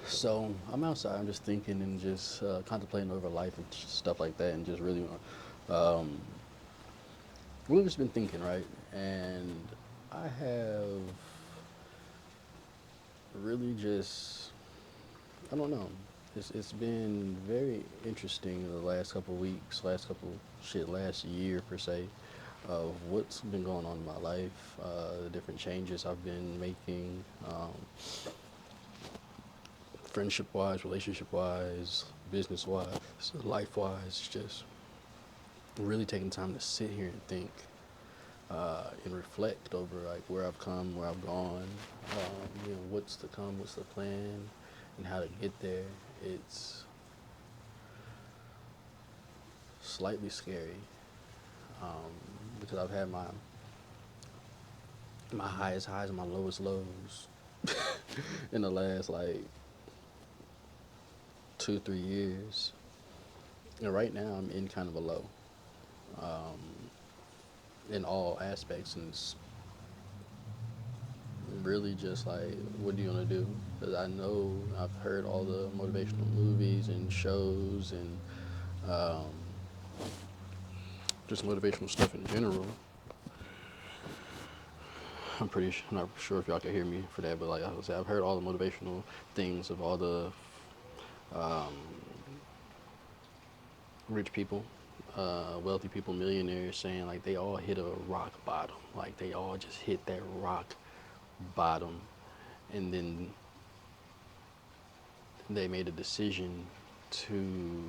So I'm outside. I'm just thinking and just contemplating over life and stuff like that, and just um, really just been thinking, right? And I have really just I don't know. It's been very interesting in the last couple of weeks, last year per se, of what's been going on in my life, the different changes I've been making, friendship wise, relationship wise, business wise, life wise, just really taking time to sit here and think and reflect over like where I've come, where I've gone, what's to come, what's the plan, and how to get there. It's slightly scary um, because I've had my highest highs and my lowest lows in the last like 2 3 years, and right now I'm in kind of a low um, in all aspects, and it's really just like, what do you want to do? Because I know I've heard all the motivational movies and shows and um, just motivational stuff in general. I'm not sure if y'all can hear me for that, but like I said, I've heard all the motivational things of all the um, rich people, wealthy people, millionaires saying like they all hit a rock bottom. Like they all just hit that rock bottom, and then they made a decision to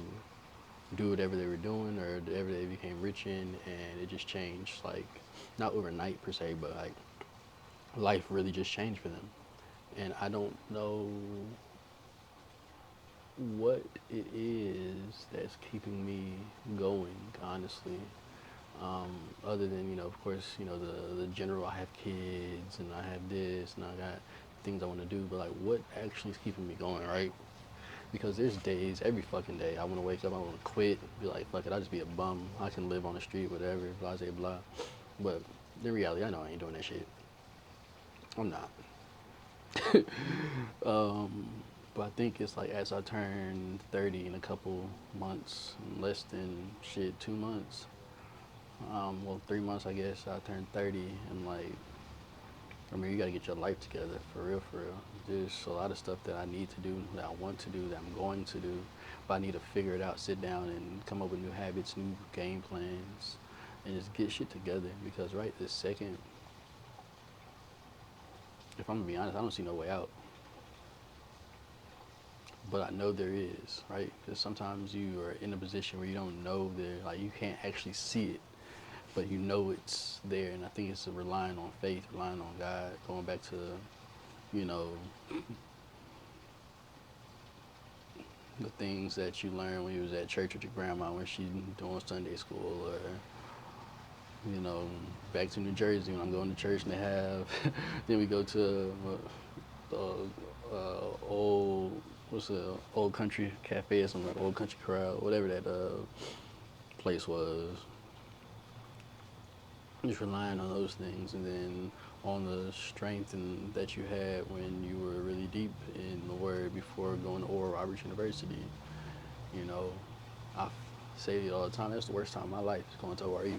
do whatever they were doing or whatever they became rich in, and it just changed. Like not overnight per se, but like life really just changed for them. And I don't know what it is that's keeping me going, honestly. Other than, of course, the general, I have kids and I have this and I got things I want to do, but like what actually is keeping me going, right? Because there's days, every fucking day, I want to wake up, I want to quit, be like, fuck it, I'll just be a bum. I can live on the street, whatever, blah, blah, blah. But in reality, I know I ain't doing that shit. I'm not. Um, but I think it's like as I turn 30 in a couple months, less than shit, 2 months, well, 3 months, I guess, I turn 30, and like, I mean, you gotta get your life together, for real, for real. There's a lot of stuff that I need to do, that I want to do, that I'm going to do, but I need to figure it out, sit down and come up with new habits, new game plans, and just get shit together. Because right this second, if I'm gonna be honest, I don't see no way out. But I know there is, right? Because sometimes you are in a position where you don't know there, like you can't actually see it, but you know it's there. And I think it's relying on faith, relying on God, going back to, you know, the things that you learned when you was at church with your grandma when she doing Sunday school, or you know, back to New Jersey when I'm going to church and they have. Then we go to old what's the old country cafe or something, like old country crowd, whatever that place was. Just relying on those things, and then on the strength and that you had when you were really deep in the word before going to Oral Roberts University. You know, I say it all the time. That's the worst time of my life is going to ORU.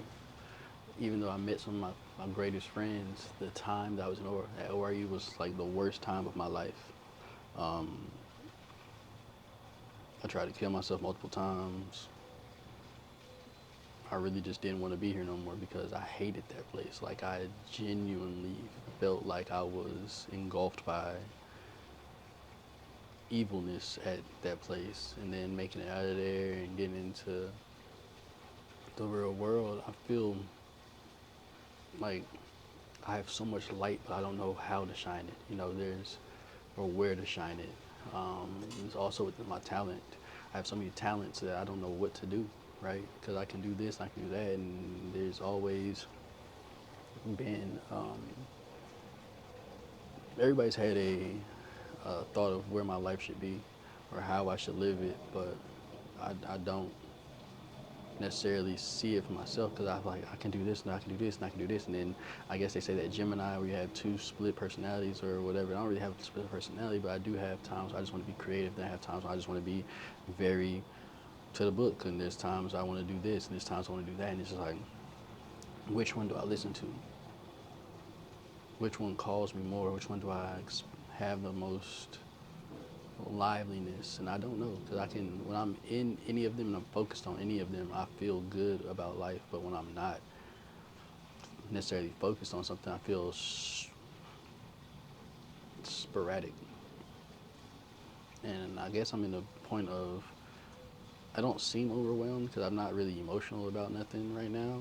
Even though I met some of my greatest friends, the time that I was at ORU was like the worst time of my life. Um, I tried to kill myself multiple times. I really just didn't want to be here no more because I hated that place. Like I genuinely felt like I was engulfed by evilness at that place. And then making it out of there and getting into the real world, I feel like I have so much light, but I don't know how to shine it. There's or where to shine it. It's also with my talent. I have so many talents that I don't know what to do, right? Because I can do this, I can do that, and there's always been. Everybody's had a thought of where my life should be, or how I should live it, but I don't. necessarily see it for myself because I feel like I can do this and I can do this and I can do this. And then I guess they say that Gemini, where you have two split personalities or whatever. I don't really have a split personality, but I do have times I just want to be creative. Then I have times I just want to be very to the book. And there's times I want to do this and there's times I want to do that. And it's just like, which one do I listen to? Which one calls me more? Which one do I have the most liveliness? And I don't know because I can, when I'm in any of them and I'm focused on any of them, I feel good about life. But when I'm not necessarily focused on something, I feel sporadic. And I guess I'm in the point of I don't seem overwhelmed because I'm not really emotional about nothing right now.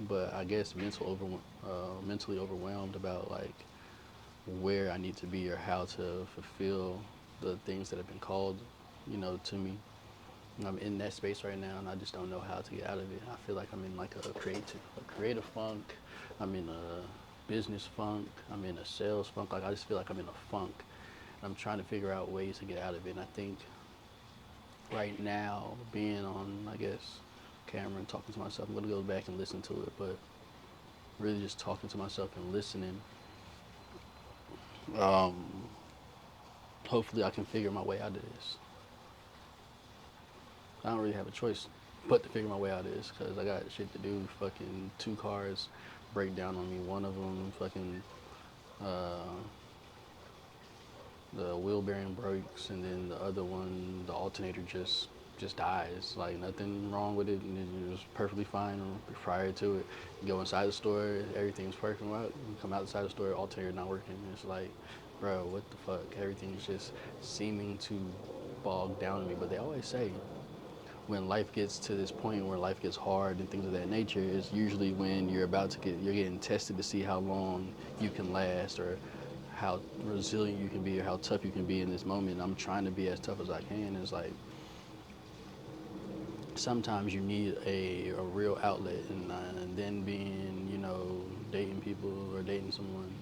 But I guess mentally overwhelmed about like where I need to be or how to fulfill the things that have been called, to me. I'm in that space right now, and I just don't know how to get out of it. I feel like I'm in like a creative funk. I'm in a business funk. I'm in a sales funk. Like I just feel like I'm in a funk. I'm trying to figure out ways to get out of it. And I think right now, being on, I guess, camera and talking to myself, I'm gonna go back and listen to it. But really, just talking to myself and listening. Um, Hopefully, I can figure my way out of this. I don't really have a choice but to figure my way out of this because I got shit to do. Fucking two cars break down on me. One of them fucking uh, the wheel bearing breaks, and then the other one, the alternator just dies. Like nothing wrong with it, and it was perfectly fine prior to it. You go inside the store, everything's working out. You come outside the store, alternator not working. It's like, bro, what the fuck? Everything's just seeming to bog down to me. But they always say when life gets to this point where life gets hard and things of that nature is usually when you're getting tested to see how long you can last or how resilient you can be or how tough you can be in this moment. And I'm trying to be as tough as I can. It's like sometimes you need a real outlet, and then being, dating people or dating someone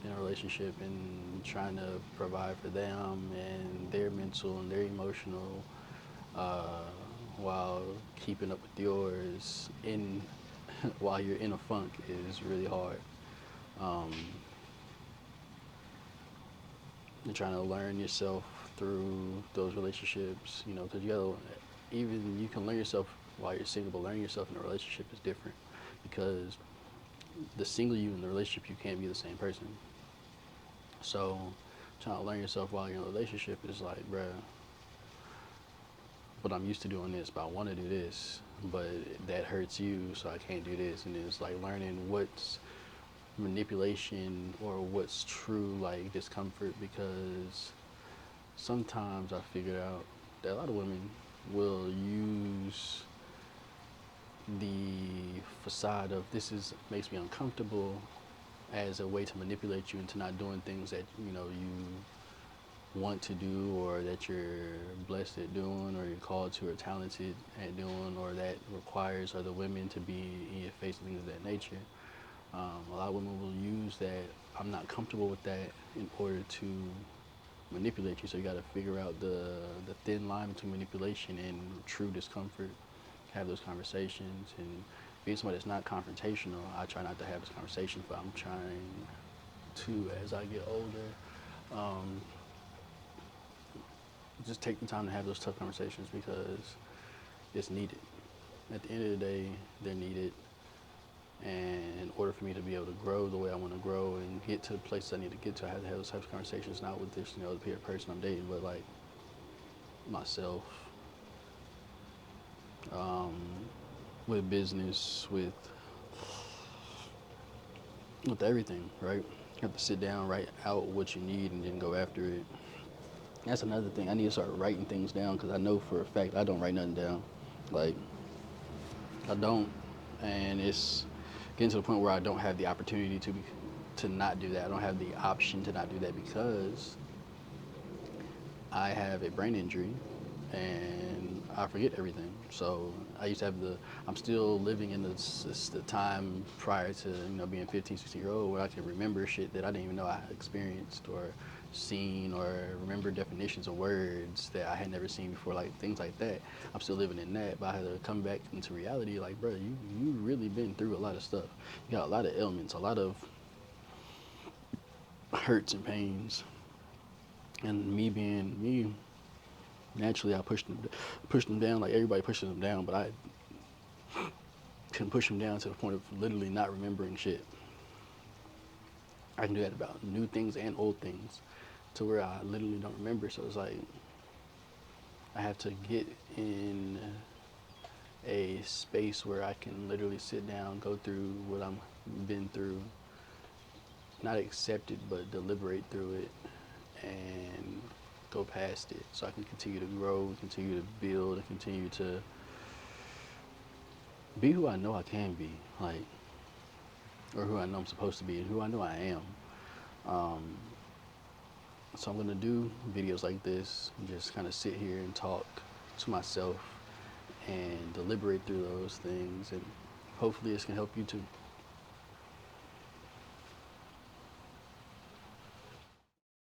in a relationship and trying to provide for them and their mental and their emotional uh, while keeping up with yours in while you're in a funk is really hard. Um, you're trying to learn yourself through those relationships, because even you can learn yourself while you're single, but learning yourself in a relationship is different because the single you and the relationship you can't be the same person. So trying to learn yourself while you're in a relationship is like, bruh, but I'm used to doing this, but I want to do this, but that hurts you, so I can't do this. And it's like learning what's manipulation or what's true like discomfort because sometimes I figured out that a lot of women will use the facade of this is makes me uncomfortable as a way to manipulate you into not doing things that you want to do or that you're blessed at doing or you're called to or talented at doing or that requires other women to be in your face and things of that nature. A lot of women will use that I'm not comfortable with that in order to manipulate you. So you got to figure out the thin line between manipulation and true discomfort. Have those conversations and being somebody that's not confrontational. I try not to have those conversations, but I'm trying to as I get older. Um, just take the time to have those tough conversations because it's needed. At the end of the day, they're needed. And in order for me to be able to grow the way I want to grow and get to the places I need to get to, I have to have those types of conversations, not with this, the peer person I'm dating, but like myself, um, with business, with everything, right? You have to sit down, write out what you need, and then go after it. That's another thing. I need to start writing things down because I know for a fact I don't write nothing down. Like, I don't. And it's getting to the point where I don't have the opportunity to not do that. I don't have the option to not do that because I have a brain injury and I forget everything. So I used to have I'm still living in the time prior to, being 15, 16 year old where I can remember shit that I didn't even know I experienced or seen or remember definitions of words that I had never seen before, like things like that. I'm still living in that, but I had to come back into reality. Like, bro, you really been through a lot of stuff. You got a lot of ailments, a lot of hurts and pains. And me being me, naturally I pushed them down like everybody pushes them down, but I can push them down to the point of literally not remembering shit. I can do that about new things and old things to where I literally don't remember. So it's like I have to get in a space where I can literally sit down, go through what I'm been through, not accept it, but deliberate through it and go past it so I can continue to grow, continue to build, and continue to be who I know I can be, like, or who I know I'm supposed to be, and who I know I am. Um, so I'm gonna do videos like this, and just kind of sit here and talk to myself and deliberate through those things, and hopefully this can help you too.